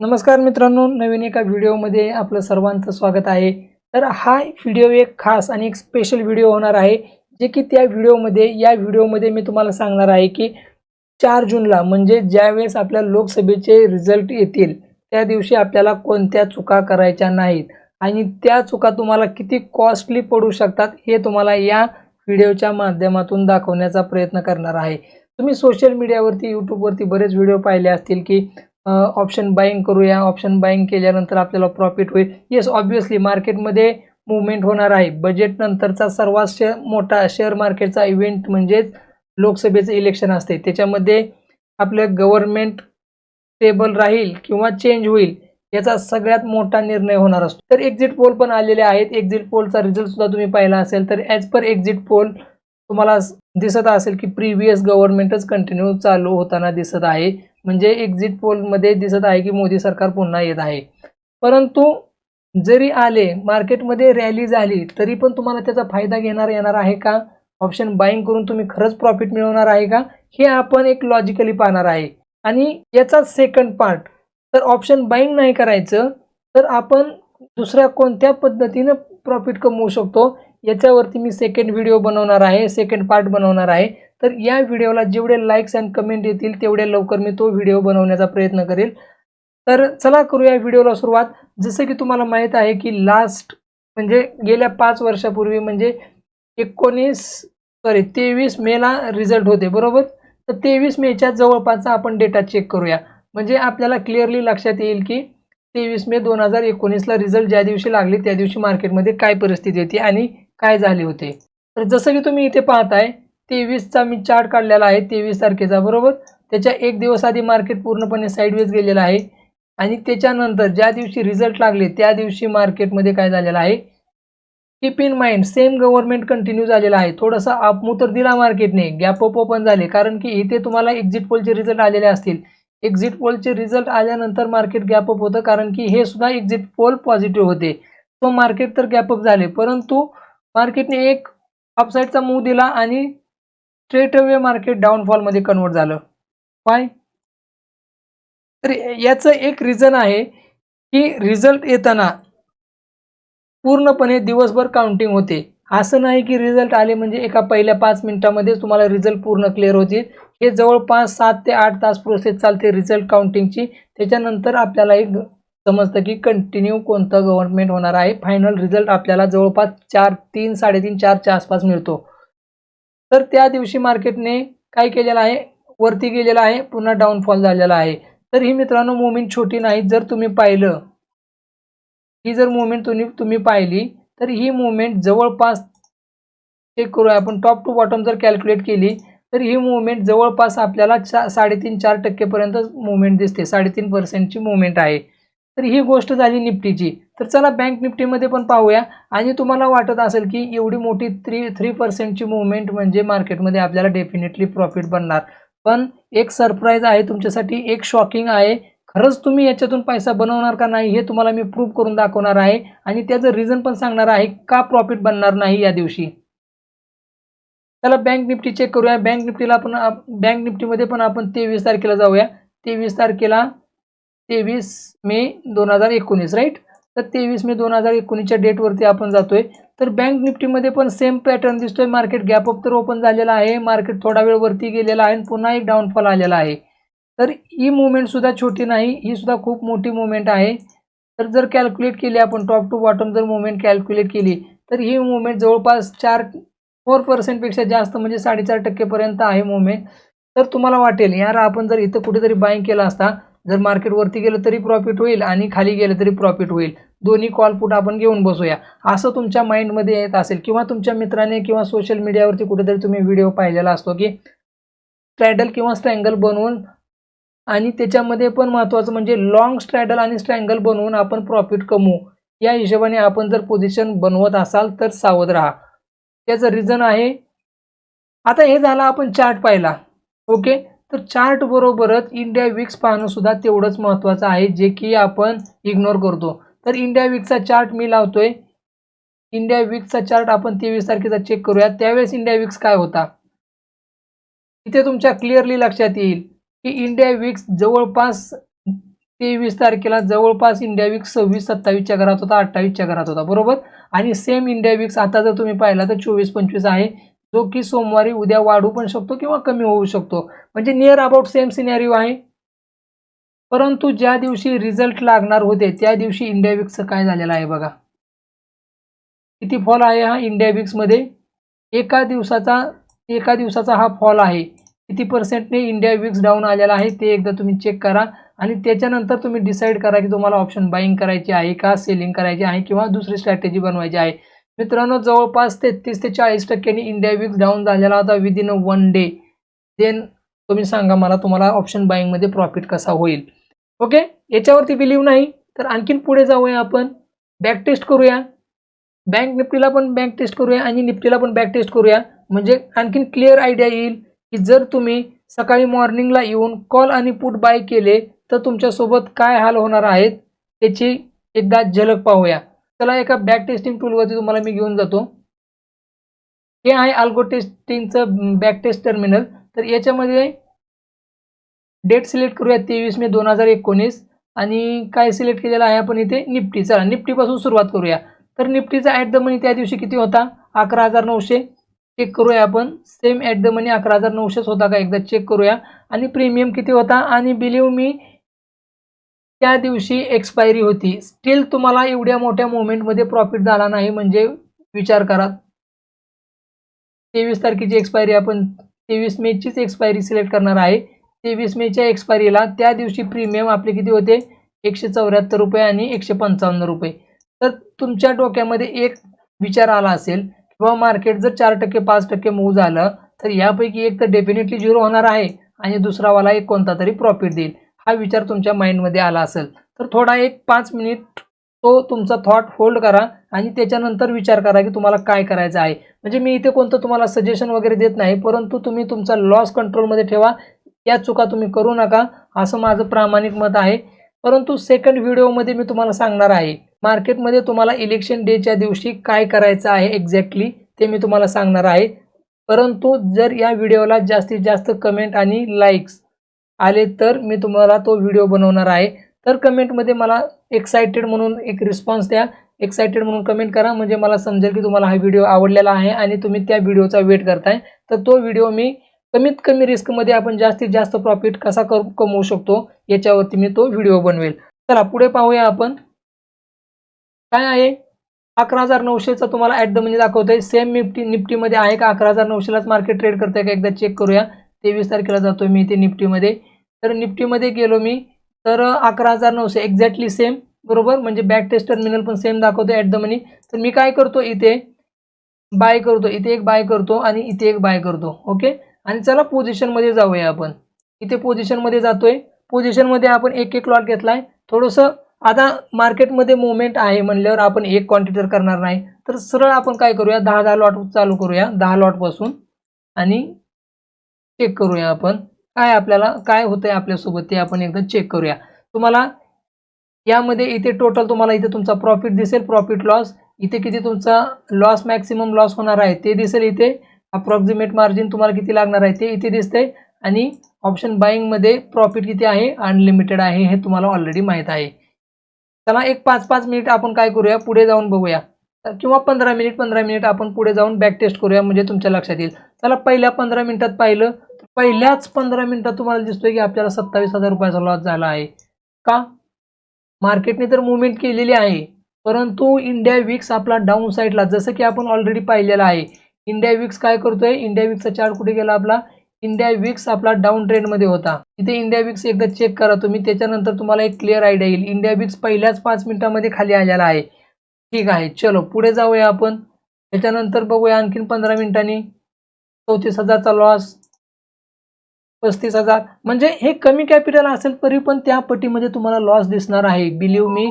नमस्कार मित्रांनो, नवीन एका व्हिडिओमध्ये आपलं सर्वांचं स्वागत आहे। तर हा व्हिडिओ एक खास आणि एक स्पेशल व्हिडिओ होणार आहे, जे की या व्हिडिओमध्ये मी तुम्हाला सांगणार आहे की 4 जूनला म्हणजे ज्यावेळेस आपल्या लोकसभेचे रिझल्ट येतील, त्या दिवशी आपल्याला कोणत्या चुका करायच्या नाहीत आणि त्या चुका तुम्हाला किती कॉस्टली पडू शकतात, हे तुम्हाला या व्हिडिओच्या माध्यमातून दाखवण्याचा प्रयत्न करणार आहे। तुम्ही सोशल मीडियावरती, YouTubeवरती बरेच व्हिडिओ पाहिले असतील की ऑप्शन बायिंग करूया, ऑप्शन बायिंग केल्यानंतर आपल्याला प्रॉफिट होईल। येस, ऑब्व्हियसली मार्केटमध्ये मूव्हमेंट होणार आहे। बजेट नंतरचा सर्वात मोठा शेअर मार्केटचा इव्हेंट म्हणजेच लोकसभेचं इलेक्शन असते। त्याच्यामध्ये आपलं गव्हर्नमेंट स्टेबल राहील किंवा चेंज होईल, याचा सगळ्यात मोठा निर्णय होणार असतो। तर एक्झिट पोल पण आलेले आहेत। एक्झिट पोलचा रिझल्ट सुद्धा तुम्ही पाहिला असेल। तर ॲज पर एक्झिट पोल तुम्हाला दिसत असेल की प्रिव्हियस गव्हर्नमेंटच कंटिन्यू चालू होताना दिसत आहे। म्हणजे एक्झिट पोलमध्ये दिसत आहे की मोदी सरकार पुन्हा येत आहे। परंतु जरी आले, मार्केटमध्ये रॅली झाली, तरी पण तुम्हाला त्याचा फायदा येणार आहे का? ऑप्शन बायिंग करून तुम्ही खरंच प्रॉफिट मिळवणार आहे का? हे आपण एक लॉजिकली पाहणार आहे। आणि याचा सेकंड पार्ट, तर ऑप्शन बायिंग नाही करायचं तर आपण दुसऱ्या कोणत्या पद्धतीने प्रॉफिट कमवू शकतो, याच्यावरती मी सेकंड व्हिडिओ बनवणार आहे, सेकंड पार्ट बनवणार आहे। तर या व्हिडिओला जेवढे लाईक्स आणि कमेंट येतील तेवढे लवकर मी तो व्हिडिओ बनवण्याचा प्रयत्न करेल। तर चला करूया व्हिडिओला सुरुवात। जसं की तुम्हाला माहित आहे की म्हणजे गेल्या 5 वर्षापूर्वी म्हणजे 23 मेला रिझल्ट होते, बरोबर? तर 23 मेच्या जवळपासचा आपण डेटा चेक करूया, म्हणजे आपल्याला क्लिअरली लक्षात येईल की 23 मे 2019ला रिझल्ट ज्या दिवशी लागले त्या दिवशी मार्केटमध्ये काय परिस्थिती होती आणि काय झाले होते। तर जसं की तुम्ही इथे पाहताय, 23चा मी चार्ट काढलेला आहे, 23 तारखेचा, बरोबर? त्याच्या एक दिवस आधी मार्केट पूर्णपणे साइडवेज गेलेलं आहे आणि त्याच्यानंतर ज्या दिवशी रिझल्ट लागले त्या दिवशी मार्केटमध्ये काय झालेलं आहे, keep in mind same government continue झालेला आहे। थोडासा अपमूव तर दिला मार्केटने, गॅप अप ओपन झाले, कारण की इथे तुम्हाला एक्झिट पोलचे रिझल्ट आलेले असतील। एक्झिट पोलचे रिझल्ट आल्यानंतर मार्केट गॅप अप होतं, कारण की हे सुद्धा एक्झिट पोल पॉझिटिव्ह होते। सो मार्केट तर गॅप अप झाले, परंतु मार्केटने एक अपसाईडचा मूव्ह दिला आणि स्ट्रेट अवे मार्केट डाऊनफॉलमध्ये कन्वर्ट झालं। व्हाय? तर याचं एक रिझन आहे की रिझल्ट येताना पूर्णपणे दिवसभर काउंटिंग होते। असं नाही की रिझल्ट आले म्हणजे एका पहिल्या 5 मिनिटांमध्येच तुम्हाला रिझल्ट पूर्ण क्लिअर होतील। हे जवळपास 7 ते 8 तास प्रोसेस चालते रिझल्ट काउंटिंगची। त्याच्यानंतर आपल्याला एक समजतं की कंटिन्यू कोणतं गव्हर्नमेंट होणार आहे। फायनल रिझल्ट आपल्याला जवळपास 3, 3:30, 4च्या आसपास मिळतो। तर त्या दिवशी मार्केटने काय केलेलं आहे, वरती गेलेला आहे, पुन्हा डाऊनफॉल झालेला आहे। तर ही मित्रांनो मूव्हमेंट छोटी नाही। जर तुम्ही पाहिलं, ही जर मूव्हमेंट तुम्ही पाहिली, तर ही मूव्हमेंट जवळपास चेक करूया आपण, टॉप टू बॉटम जर कॅल्क्युलेट केली तर ही मूव्हमेंट जवळपास आपल्याला 3.5-4% पर्यंत मूव्हमेंट दिसते। 3.5%ची मूव्हमेंट आहे। तर ही गोष्ट झाली निफ्टीची। तर चला बँक निफ्टीमध्ये पण पाहूया। आणि तुम्हाला वाटत असेल की एवढी मोठी 3% मूव्हमेंट म्हणजे मार्केटमध्ये आपल्याला डेफिनेटली प्रॉफिट बनणार, पण एक सरप्राईज आहे तुमच्यासाठी, एक शॉकिंग आहे। खरंच तुम्ही याच्यातून पैसा बनवणार का नाही हे तुम्हाला मी प्रूव्ह करून दाखवणार आहे आणि त्याचं रिझन पण सांगणार आहे का प्रॉफिट बनणार नाही या दिवशी। चला बँक निफ्टी चेक करूया। बँक निफ्टीमध्ये पण आपण 23 तारखेला जाऊया। 23 तारखेला 23 मे 2019, राईट? तर 23 मे 2019च्या डेटवरती आपण जातोय। तर बँक निफ्टीमध्ये पण सेम पॅटर्न दिसतोय। मार्केट गॅप अप तर ओपन झालेला आहे, मार्केट थोडा वेळ वरती गेलेला आहे आणि पुन्हा एक डाऊनफॉल आलेला आहे। तर ही मूव्हमेंट सुद्धा छोटी नाही, ही सुद्धा खूप मोठी मूव्हमेंट आहे। तर जर कॅल्क्युलेट केली आपण, टॉप टू बॉटम जर मूव्हमेंट कॅल्क्युलेट केली, तर ही मूव्हमेंट जवळपास 4% पेक्षा जास्त म्हणजे 4.5% पर्यंत आहे मूव्हमेंट। तर तुम्हाला वाटेल यार, आपण जर इथं कुठेतरी बायिंग केला असता, जर मार्केट वरती गेलं तरी प्रॉफिट होईल आणि खाली गेलं तरी प्रॉफिट होईल, दोन्ही कॉल पुट आपण घेऊन बसूया, असं तुमच्या माइंडमध्ये येत असेल। किंवा तुमच्या मित्राने किंवा सोशल मीडियावरती कुठेतरी तुम्ही व्हिडिओ पाहिलेला असतो की स्ट्रॅडल किंवा स्ट्रँगल बनवून, आणि त्याच्यामध्ये पण महत्त्वाचं म्हणजे लॉंग स्ट्रॅडल आणि स्ट्रँगल बनवून आपण प्रॉफिट कमवू, या हिशोबाने आपण जर पोझिशन बनवत असाल तर सावध राहा। त्याचं रिझन आहे, आता हे झालं आपण चार्ट पाहिला, ओके? तर चार्ट बरोबरच इंडिया विक्स पाहणं सुद्धा तेवढंच महत्त्वाचं आहे, जे की आपण इग्नोर करतो। तर इंडिया विक्सचा चार्ट मी लावतोय। इंडिया विक्सचा चार्ट आपण 23 तारखेचा चेक करूया। त्यावेळेस इंडिया विक्स काय होता, इथे तुमच्या क्लिअरली लक्षात येईल की इंडिया विक्स जवळपास 23 तारखेला जवळपास इंडिया विक्स 26-27च्या घरात होता, 28च्या घरात होता, बरोबर. आणि सेम इंडिया विक्स आता जर तुम्ही पाहिला तर 24-25 आहे, जो की सोमवारी उद्या वाढू पण शकतो किंवा कमी होऊ शकतो. म्हणजे नियर अबाउट सेम सिनेरिओ आहे. परंतु ज्या दिवशी रिझल्ट लागणार होते त्या दिवशी इंडिया विक्सचं काय झालेलं आहे बघा. किती फॉल आहे हा इंडिया विक्समध्ये. एका दिवसाचा हा फॉल आहे. किती पर्सेंटने इंडिया विक्स डाऊन आलेला आहे ते एकदा तुम्ही चेक करा आणि त्याच्यानंतर तुम्ही डिसाईड करा की तुम्हाला ऑप्शन बाईंग करायची आहे का सेलिंग करायची आहे किंवा दुसरी स्ट्रॅटेजी बनवायची आहे. मित्रांनो, जवळपास 33 ते 40% इंडिया विक्स डाऊन झालेला होता विदिन 1 डे. देन तुम्ही सांगा मला तुम्हाला ऑप्शन बाईंगमध्ये प्रॉफिट कसा होईल. ओके, याच्यावरती बिलीव्ह नाही तर आणखीन पुढे जाऊया आपण. बॅक टेस्ट करूया. बँक निफ्टीला पण बँक टेस्ट करूया आणि निफ्टीला पण बॅक टेस्ट करूया. म्हणजे आणखीन क्लिअर आयडिया येईल की जर तुम्ही सकाळी मॉर्निंगला येऊन कॉल आणि पुट बाय केले तर तुमच्यासोबत काय हाल होणार आहेत त्याची एकदा झलक पाहूया. चला, एका बॅक टेस्टिंग टूलवरती तुम्हाला मी घेऊन जातो. हे आहे अल्गो टेस्टिंगचं बॅक टेस्ट टर्मिनल. तर याच्यामध्ये डेट सिलेक्ट करूया 23 मे 2019 आणि काय सिलेक्ट केलेलं आहे आपण इथे निफ्टी. चला, निफ्टीपासून सुरुवात करूया. तर निफ्टीचा ॲट द मनी त्या दिवशी किती होता? 11,900. चेक करूया आपण. सेम ॲट द मनी 11,900 होता का एकदा चेक करूया. आणि प्रीमियम किती होता? आणि बिलीव मी त्या दिवशी एक्सपायरी होती. स्टील तुम्हाला एवढ्या मोठ्या मुवमेंटमध्ये प्रॉफिट झाला नाही म्हणजे विचार करा. 23 तारखेची एक्सपायरी, आपण 23 मेचीच एक्सपायरी सिलेक्ट करणार आहे. 23 मेच्या एक्सपायरीला त्या दिवशी प्रीमियम आपले किती होते? 174 रुपये आणि 155 रुपये. तर तुमच्या डोक्यामध्ये एक विचार आला असेल किंवा मार्केट जर 4% 5% मूव्ह झालं तर यापैकी एक तर डेफिनेटली झिरो होणार आहे आणि दुसरावाला एक कोणता तरी प्रॉफिट देईल. हा विचार तुमच्या माइंडमध्ये आला असेल तर थोडा एक 5 मिनिट तो तुमचा थॉट होल्ड करा आणि त्याच्यानंतर विचार करा की तुम्हाला काय करायचं आहे. म्हणजे मी इथे कोणतं तुम्हाला सजेशन वगैरे देत नाही, परंतु तुम्ही तुमचा लॉस कंट्रोलमध्ये ठेवा. या चुका तुम्ही करू नका असं माझं प्रामाणिक मत आहे. परंतु सेकंड व्हिडिओमध्ये मी तुम्हाला सांगणार आहे मार्केटमध्ये तुम्हाला इलेक्शन डेच्या दिवशी काय करायचं आहे एक्झॅक्टली ते मी तुम्हाला सांगणार आहे. परंतु जर या व्हिडिओला जास्तीत जास्त कमेंट आणि लाईक्स आले तर मी तुम्हाला तो व्हिडिओ बनवणार आहे. तर कमेंटमध्ये मला एक्सायटेड म्हणून एक रिस्पॉन्स द्या. एक्सायटेड म्हणून कमेंट करा म्हणजे मला समजेल की तुम्हाला हा व्हिडिओ आवडलेला आहे आणि तुम्ही त्या व्हिडिओचा वेट करताय. तर तो व्हिडिओ मी कमीत कमी रिस्कमध्ये आपण जास्तीत जास्त प्रॉफिट कसा कमवू शकतो याच्यावरती मी तो व्हिडिओ बनवेल. चला पुढे पाहूया आपण काय आहे. 11,900चा तुम्हाला ॲट द मनी दाखवतोय. सेम निफ्टीमध्ये आहे का? 11,900लाच मार्केट ट्रेड करतंय का एकदा चेक करूया. 23 तारखेला जातोय मी इथे निफ्टीमध्ये. तर निफ्टीमध्ये गेलो मी तर 11,900 एक्झॅक्टली सेम, बरोबर. म्हणजे बॅक टेस्ट टर्मिनल पण सेम दाखवतो ॲट द मनी. तर मी काय करतो इथे बाय करतो, इथे एक बाय करतो आणि इथे एक बाय करतो. ओके, आणि चला पोझिशनमध्ये जाऊया आपण. इथे पोझिशनमध्ये जातोय. पोझिशनमध्ये आपण एक लॉट घेतलाय. थोडंसं आता मार्केटमध्ये मुवमेंट आहे म्हणल्यावर आपण एक क्वांटिटी करणार नाही, तर सरळ आपण काय करूया 10 लॉट चालू करूया 10 लॉटपासून आणि चेक करूया आपण काय आपल्याला काय होतंय आपल्यासोबत ते आपण एकदा चेक करूया. तुम्हाला यामध्ये इथे टोटल तुम्हाला इथे तुमचा प्रॉफिट दिसेल, प्रॉफिट लॉस इथे किती तुमचा लॉस मॅक्सिमम लॉस होणार आहे ते दिसेल. इथे अप्रॉक्सिमेट मार्जिन तुम्हाला किती लागणार आहे ते इथे दिसतंय आणि ऑप्शन बाईंगमध्ये प्रॉफिट किती आहे? अनलिमिटेड आहे, हे तुम्हाला ऑलरेडी माहीत आहे. चला एक 5-5 मिनिट आपण काय करूया पुढे जाऊन बघूया किंवा 15 मिनिट आपण पुढे जाऊन बॅक टेस्ट करूया म्हणजे तुमच्या लक्षात येईल. चला पहिल्या 15 मिनिटात पाहिलं तर पहिल्याच 15 मिनिटात तुम्हाला दिसतोय की आपल्याला 27,000 रुपयाचा लॉस झाला आहे. का? मार्केटने तर मुवमेंट केलेली आहे परंतु इंडिया विक्स आपला डाऊन साईडला जसं की आपण ऑलरेडी पाहिलेलं आहे. इंडिया विक्स काय करतोय? इंडिया विक्सचा चार्ट कुठे गेला आपला? इंडिया विक्स आपला डाऊन ट्रेंडमध्ये होता. इथे इंडिया विक्स एकदा चेक करा तुम्ही, त्याच्यानंतर तुम्हाला एक क्लिअर आयडिया येईल. इंडिया विक्स पहिल्याच 5 मिनिटांमध्ये खाली आलेला आहे. ठीक आहे, चलो पुढे जाऊया आपण. त्याच्यानंतर बघूया आणखीन 15 मिनिटांनी 34,000चा लॉस, 35,000. म्हणजे हे कमी कॅपिटल असेल तरी पण त्या पटीमध्ये तुम्हाला लॉस दिसणार आहे. Believe me,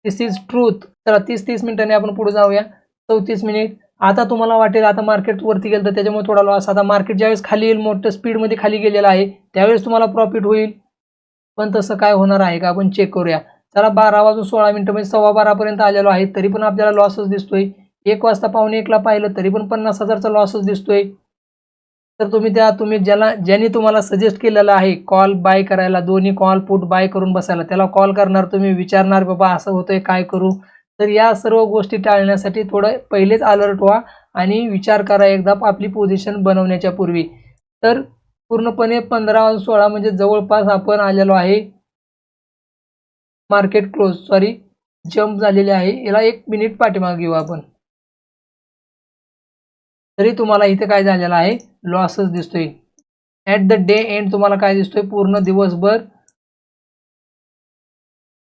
this is truth. चला 30 मिनिटांनी आपण पुढे जाऊया. 34 मिनिट. आता तुम्हाला वाटेल आता मार्केट वरती गेलं तर त्याच्यामुळे थोडा लॉस. आता मार्केट ज्यावेळेस खाली येईल मोठ्या स्पीडमध्ये खाली गेलेलं आहे त्यावेळेस तुम्हाला प्रॉफिट होईल. पण तसं काय होणार आहे का आपण चेक करूया. चला 12 वाजून 16 मिनिटं म्हणजे 12:15 आलेलो आहे तरी पण आपल्याला लॉसच दिसतोय. 1 वाजता 1:45ला पाहिलं तरी पण 50,000चा लॉसच दिसतोय. तर तुम्ही ज्यांनी तुम्हाला सजेस्ट केलेलं आहे कॉल बाय करायला, दोन्ही कॉल पुट बाय करून बसायला, त्याला कॉल करणार, तुम्ही विचारणार बाबा असं होतंय काय करू. तर या सर्व गोष्टी टाळण्यासाठी थोडं पहिलेच अलर्ट व्हा आणि विचार करा एकदा आपली पोझिशन बनवण्याच्या पूर्वी. तर पूर्णपणे 15-16 म्हणजे जवळपास आपण आलेलो आहे. मार्केट क्लोज जंप झालेले आहे. याला 1 मिनिट पाठीमागे घेऊ आपण. तरी तुम्हाला इथे काय झालेलं आहे, लॉसच दिसतोय. ॲट द डे एंड तुम्हाला काय दिसतोय, पूर्ण दिवसभर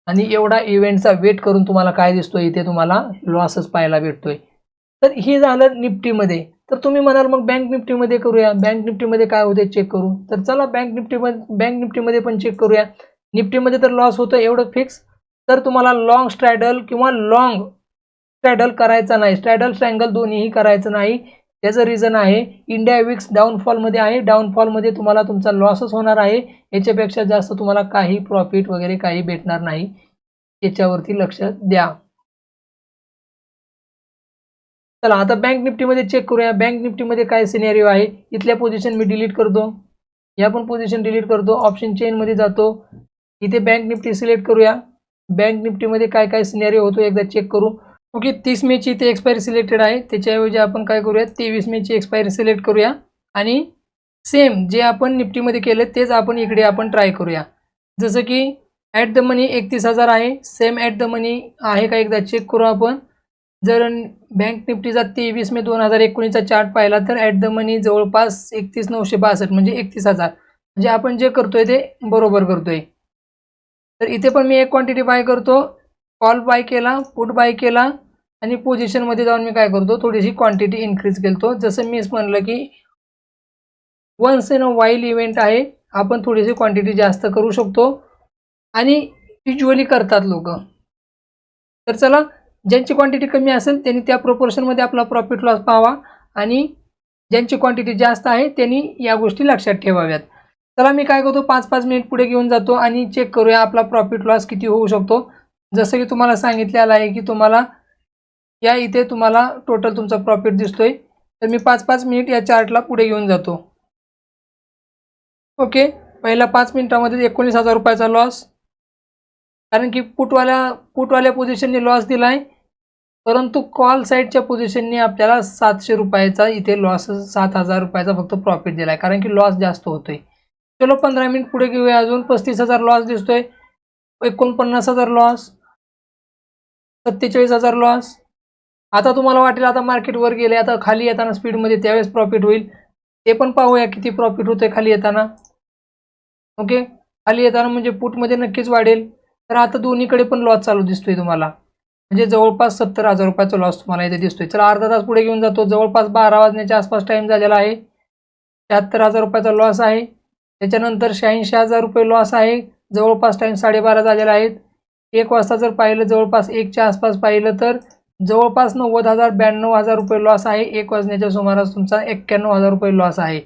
आणि एवढा इव्हेंटचा वेट करून तुम्हाला काय दिसतोय, इथे तुम्हाला लॉसच पाहायला भेटतोय. तर हे झालं निफ्टीमध्ये. तर तुम्ही म्हणाल मग बँक निफ्टीमध्ये करूया, बँक निफ्टीमध्ये काय होते चेक करू. तर चला बँक निफ्टीमध्ये पण चेक करूया. निफ्टीमध्ये तर लॉस होतं एवढं फिक्स. तर तुम्हाला लॉंग स्ट्रॅडल किंवा लॉंग स्ट्रॅडल करायचा नाही, स्ट्रॅडल ट्रँगल दोन्हीही करायचं नाही. त्याचं रिझन आहे इंडिया विक्स डाऊनफॉलमध्ये आहे. डाऊनफॉलमध्ये तुम्हाला तुमचा लॉसच होणार आहे. याच्यापेक्षा जास्त तुम्हाला काही प्रॉफिट वगैरे काही भेटणार नाही. याच्यावरती लक्ष द्या. चला आता बँक निफ्टीमध्ये चेक करूया. बँक निफ्टीमध्ये काय सिनेरिओ आहे. इथल्या पोझिशन मी डिलीट करतो, या पण पोझिशन डिलीट करतो, ऑप्शन चेनमध्ये जातो. इथे बँक निफ्टी सिलेक्ट करूया. बँक निफ्टीमध्ये काय काय सिनेरिओ होतो एकदा चेक करू. ओके, 30 मेची इथे एक्सपायरी सिलेक्टेड आहे. त्याच्याऐवजी आपण काय करूया, 23 मेची एक्सपायरी सिलेक्ट करूया आणि सेम जे आपण निफ्टीमध्ये केलं तेच आपण इकडे आपण ट्राय करूया. जसं की ॲट द मनी 31,000 आहे. सेम ॲट द मनी आहे का एकदा चेक करू आपण. जर बँक निफ्टीचा 23 मे 2019चा चार्ट पाहिला तर ॲट द मनी जवळपास 31,962 म्हणजे 31,000. म्हणजे आपण जे करतोय ते बरोबर करतोय. तर इथे पण मी एक क्वांटिटी बाय करतो, कॉल बाय केला, पुट बाय केला आणि पोझिशनमध्ये जाऊन मी काय करतो, थोडीशी क्वांटिटी इन्क्रीज केलतो. जसं मीच म्हणलं की once in a while event आहे, आपण थोडीशी क्वांटिटी जास्त करू शकतो आणि युज्युअली करतात लोक. तर चला, ज्यांची क्वांटिटी कमी असेल त्यांनी त्या प्रोपोर्शनमध्ये आपला प्रॉफिट लॉस पाहावा आणि ज्यांची क्वांटिटी जास्त आहे त्यांनी या गोष्टी लक्षात ठेवाव्यात. चला मी काय करतो, 5-5 मिनिट पुढे घेऊन जातो आणि चेक करूया आपला प्रॉफिट लॉस किती होऊ शकतो. जसं की तुम्हाला सांगितलेलं आहे की तुम्हाला या इथे तुम्हाला टोटल तुमचा प्रॉफिट दिसतोय. तर मी 5-5 मिनिट या चार्टला पुढे घेऊन जातो. ओके, पहिल्या 5 मिनिटामध्ये 19,000 रुपयाचा लॉस, कारण की पुटवाल्या पोझिशनने लॉस दिला आहे. परंतु कॉल साईडच्या पोझिशनने आपल्याला 700 रुपयाचा इथे लॉस, 7,000 रुपयाचा फक्त प्रॉफिट दिला आहे, कारण की लॉस जास्त होतोय. चलो 15 मिनिट पुढे घेऊया. अजून 35,000 लॉस दिसतोय, 49,000 लॉस, 47,000 लॉस. आता तुम्हाला वाटेल आता मार्केट वर गेले, आता खाली येताना स्पीडमध्ये त्यावेळेस प्रॉफिट होईल. ते पण पाहूया किती प्रॉफिट होतंय खाली येताना. ओके, खाली येताना म्हणजे पुटमध्ये नक्कीच वाढेल. तर आता दोन्हीकडे पण लॉस चालू दिसतोय तुम्हाला, म्हणजे जवळपास 70,000 रुपयाचा लॉस तुम्हाला इथे दिसतोय. चला अर्धा तास पुढे घेऊन जातो. जवळपास 12 वाजण्याच्या आसपास टाईम झालेला आहे. 76,000 रुपयाचा लॉस आहे. त्याच्यानंतर 86,000 रुपये लॉस आहे. जवळपास टाईम 12:30 झालेला आहे. 1 वाजता जर पाहिलं, जवळपास 1च्या आसपास पाहिलं तर जवळपास 90,000 92,000 रुपये लॉस आहे. 1 वाजण्याच्या सुमारास तुमचा 91,000 रुपये लॉस आहे.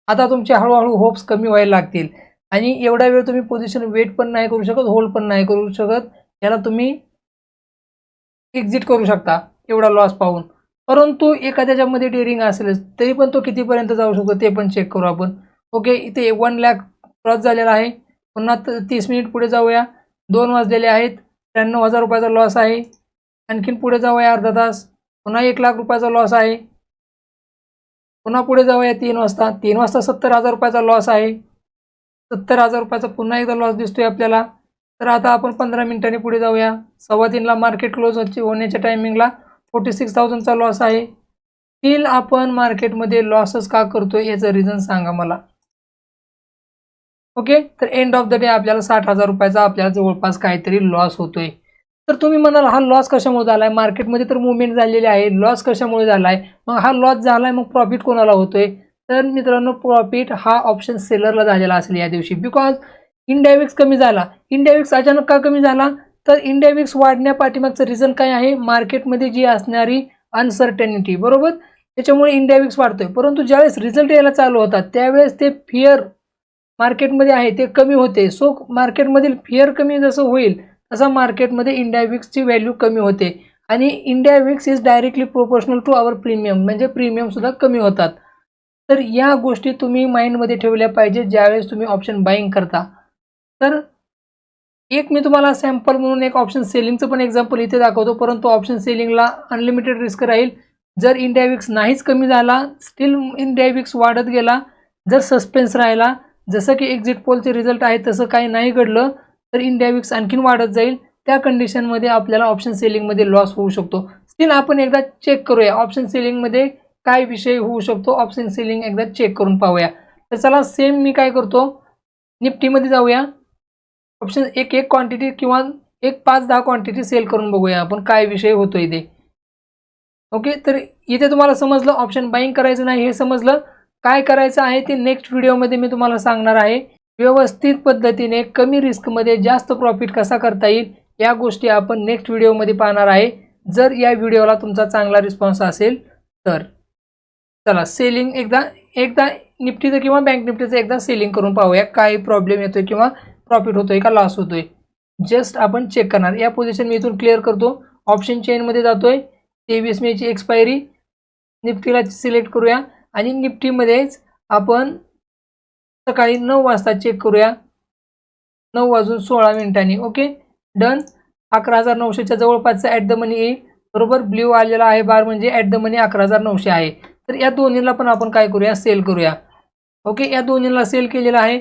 आता तुमचे हळूहळू होप्स कमी व्हायला लागतील आणि एवढा वेळ तुम्ही पोझिशन वेट पण नाही करू शकत, होल्ड पण नाही करू शकत. याला तुम्ही एक्झिट करू शकता एवढा लॉस पाहून. परंतु एखाद्याच्यामध्ये डेअरिंग असेलच, तरी पण तो कितीपर्यंत जाऊ शकतो ते पण चेक करू आपण. ओके, इथे 1 लाख क्रॉस झालेला आहे. पुन्हा 30 मिनिट पुढे जाऊया. 2 वाजलेले आहेत. 93,000 रुपयाचा लॉस आहे. आणखीन पुढे जाऊया अर्धा तास, पुन्हा 1 लाख रुपयाचा लॉस आहे. पुन्हा पुढे जाऊया 3 वाजता. 3 वाजता 70,000 रुपयाचा लॉस आहे. 70,000 रुपयाचा पुन्हा एकदा लॉस दिसतोय आपल्याला. तर आता आपण 15 मिनिटांनी पुढे जाऊया. 2:15ला मार्केट क्लोज होण्याच्या टायमिंगला 46,000चा लॉस आहे. स्टील आपण मार्केटमध्ये लॉसच का करतोय याचं रिझन सांगा मला. ओके, तर एंड ऑफ द डे आपल्याला 60,000 रुपयाचा आपल्याला जवळपास काहीतरी लॉस होतोय. तर तुम्ही म्हणाल हा लॉस कशामुळे झालाय, मार्केटमध्ये तर मुवमेंट झालेली आहे, लॉस कशामुळे झालाय. मग हा लॉस झालाय, मग प्रॉफिट कोणाला होतोय. तर मित्रांनो, प्रॉफिट हा ऑप्शन सेलरला झालेला असेल या दिवशी, बिकॉज इंडिया विक्स कमी झाला. इंडिया विक्स अचानक का कमी झाला, तर इंडिया विक्स वाढण्या पाठीमागचं रिझन काय आहे, मार्केटमध्ये जी असणारी अनसर्टेनिटी, बरोबर, त्याच्यामुळे इंडिया विक्स वाढतोय. परंतु ज्यावेळेस रिझल्ट यायला चालू होतात त्यावेळेस ते फिअर मार्केटमध्ये आहे ते कमी होते. सो मार्केटमधील फिअर कमी जसं होईल तसा मार्केटमध्ये इंडिया विक्सची व्हॅल्यू कमी होते आणि India VIX is directly proportional to our premium, म्हणजे प्रीमियम सुद्धा कमी होतात. तर या गोष्टी तुम्ही माइंडमध्ये ठेवल्या पाहिजे ज्यावेळेस तुम्ही ऑप्शन बाईंग करता. तर एक मी तुम्हाला सॅम्पल म्हणून एक ऑप्शन सेलिंगचं पण एक्झाम्पल इथे दाखवतो, परंतु ऑप्शन सेलिंगला अनलिमिटेड रिस्क राहील. जर इंडिया विक्स नाहीच कमी झाला, स्टील इंडिया विक्स वाढत गेला, जर सस्पेन्स राहिला, जसं की एक्झिट पोलचे रिझल्ट आहे तसं काही नाही घडलं, तर इंडिया विक्स आणखीन वाढत जाईल. त्या कंडिशनमध्ये आपल्याला ऑप्शन सेलिंगमध्ये लॉस होऊ शकतो. स्टील आपण एकदा चेक करूया ऑप्शन सेलिंगमध्ये काय विषय होऊ शकतो. ऑप्शन सेलिंग एकदा चेक करून पाहूया. तर चला सेम मी काय करतो, निफ्टीमध्ये जाऊया. ऑप्शन एक क्वांटिटी किंवा एक 5-10 क्वांटिटी सेल करून बघूया आपण काय विषय होतोय ते. ओके, तर इथे तुम्हाला समजलं ऑप्शन बाईंग करायचं नाही हे समजलं. काय करायचं आहे ते नेक्स्ट व्हिडिओमध्ये मी तुम्हाला सांगणार आहे. व्यवस्थित पद्धतीने कमी रिस्कमध्ये जास्त प्रॉफिट कसा करता येईल या गोष्टी आपण नेक्स्ट व्हिडिओमध्ये पाहणार आहे. जर या व्हिडिओला तुमचा चांगला रिस्पॉन्स असेल तर. चला सेलिंग एकदा निफ्टीचं किंवा बँक निफ्टीचं एकदा सेलिंग करून पाहूया. काय प्रॉब्लेम येतोय किंवा प्रॉफिट होतोय का लॉस होतोय, जस्ट आपण चेक करणार. या पोझिशन मी इथून क्लिअर करतो. ऑप्शन चेनमध्ये जातोय. 23 मेची एक्सपायरी. निफ्टीला सिलेक्ट करूया आणि निफ्टीमध्येच आपण सकाळी 9 वाजता चेक करूया. 9:16 ओके डन. 11,900च्या जवळपासचा ॲट द मनी येईल. बरोबर ब्ल्यू आलेला आहे बार म्हणजे ॲट द मनी 11,900 आहे. तर या दोन्हीला पण आपण काय करूया, सेल करूया. ओके, या दोन्हीला सेल केलेलं आहे.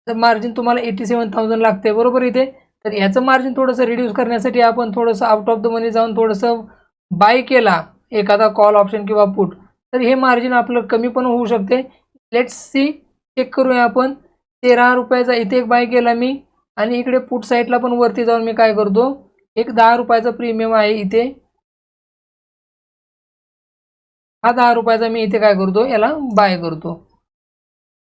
तर मार्जिन तुम्हाला 87,000 लागते बरोबर इथे. तर ह्याचं मार्जिन थोडंसं रिड्यूस करण्यासाठी आपण थोडंसं आउट ऑफ द मनी जाऊन थोडंसं बाय केला एखादा कॉल ऑप्शन किंवा पुट, तर हे मार्जिन आपलं कमी पण होऊ शकते. लेट्स सी, चेक करूया आपण. 13 रुपयाचा इथे एक बाय केला मी आणि इकडे पुट साईडला पण वरती जाऊन मी काय करतो, एक 10 रुपयाचा प्रीमियम आहे इथे. हा 10 रुपयाचा मी इथे काय करतो, याला बाय करतो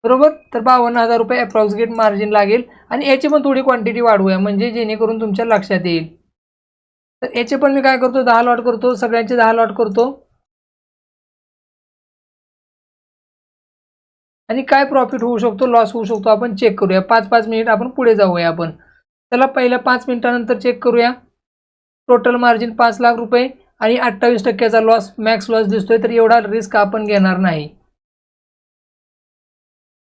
बरोबर. तर 52,000 रुपये अप्रॉक्सिमेट मार्जिन लागेल आणि याची पण थोडी क्वांटिटी वाढवूया म्हणजे जेणेकरून तुमच्या लक्षात येईल. तर याचे पण मी काय करतो, 10 लॉट करतो, सगळ्यांचे 10 लॉट करतो. आणि काय प्रॉफिट होऊ शकतो, लॉस होऊ शकतो आपण चेक करूया. 5-5 मिनिट आपण पुढे जाऊया आपण. चला पहिल्या 5 मिनिटानंतर चेक करूया. टोटल मार्जिन 5 लाख रुपये आणि 28% लॉस, मॅक्स लॉस दिसतोय. तर एवढा रिस्क आपण घेणार नाही.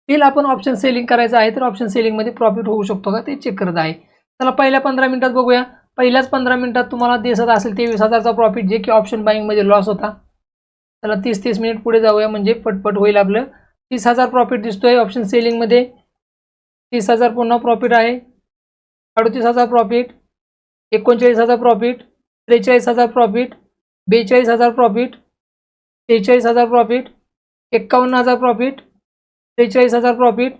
स्टील आपण ऑप्शन सेलिंग करायचं आहे तर ऑप्शन सेलिंगमध्ये प्रॉफिट होऊ शकतो का ते चेक करत आहे. चला पहिल्या 15 मिनिटात बघूया. पहिल्याच 15 मिनिटात तुम्हाला दिसत असेल 23,000चा प्रॉफिट जे की ऑप्शन बाईंगमध्ये लॉस होता. चला 30 मिनिट पुढे जाऊया म्हणजे पटपट होईल आपलं. 30,000 प्रॉफिट दिसतोय ऑप्शन सेलिंगमध्ये. 30,000 पुन्हा प्रॉफिट आहे. 38,000 profit, 39,000 profit, 43,000 profit, 42,000 profit, 46,000 profit, 51,000 profit, 43,000 profit.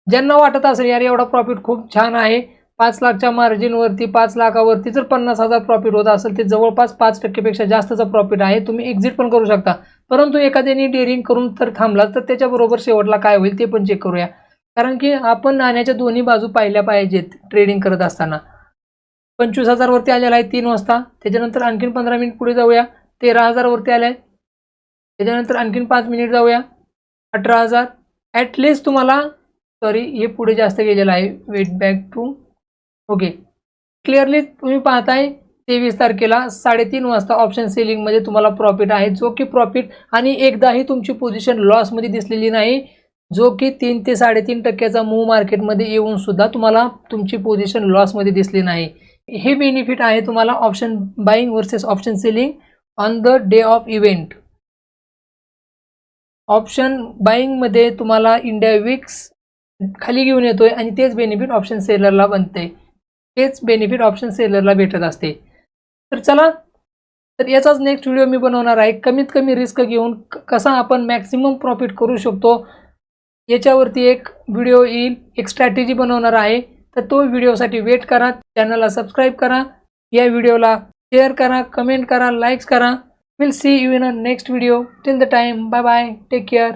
ज्यांना वाटत असेल यार एवढा प्रॉफिट खूप छान आहे, 5 लाखच्या मार्जिनवरती 5 लाखावरती जर 50,000 प्रॉफिट होत असेल ते जवळपास 5% पेक्षा जास्तचा प्रॉफिट आहे. तुम्ही एक्झिट पण करू शकता. परंतु एखाद्याने डेअरिंग करून तर थांबला तर त्याच्याबरोबर शेवटला काय होईल ते पण चेक करूया. कारण की आपण नाण्याच्या दोन्ही बाजू पाहिल्या पाहिजेत ट्रेडिंग करत असताना. 25,000 वरती आलेला आहे 3 वाजता. त्याच्यानंतर आणखीन 15 मिनिट पुढे जाऊया. 13,000 वरती आले आहे. त्याच्यानंतर आणखीन 5 मिनिट जाऊया. 18,000. ॲटलिस्ट तुम्हाला हे पुढे जास्त गेलेलं आहे. Wait back to okay. Clearly तुम्ही पाहताय 23 तारखेला 3:30 वाजता ऑप्शन सेलिंगमध्ये तुम्हाला प्रॉफिट आहे, जो की प्रॉफिट आणि एकदाही तुमची पोझिशन लॉसमध्ये दिसलेली नाही, जो की 3 ते 3.5% मूव्ह मार्केटमध्ये येऊन सुद्धा तुम्हाला तुमची पोझिशन लॉसमध्ये दिसली नाही. हे बेनिफिट आहे तुम्हाला option buying versus option selling on the day of event. Option बाईंगमध्ये तुम्हाला इंडिया विक्स खाली घेऊन येतोय आणि तेच बेनिफिट ऑप्शन सेलरला बनते, तेच बेनिफिट ऑप्शन सेलरला भेटत असते. तर चला, तर याचाच नेक्स्ट व्हिडिओ मी बनवणार आहे. कमीत कमी रिस्क घेऊन कसा आपण मॅक्सिमम प्रॉफिट करू शकतो याच्यावरती एक व्हिडिओ येईल, एक स्ट्रॅटेजी बनवणार आहे. तर तो व्हिडिओसाठी वेट करा. चॅनलला सबस्क्राईब करा, या व्हिडिओला शेअर करा, कमेंट करा, लाईक्स करा. Will see you in a next video. Till the time, bye bye, take care.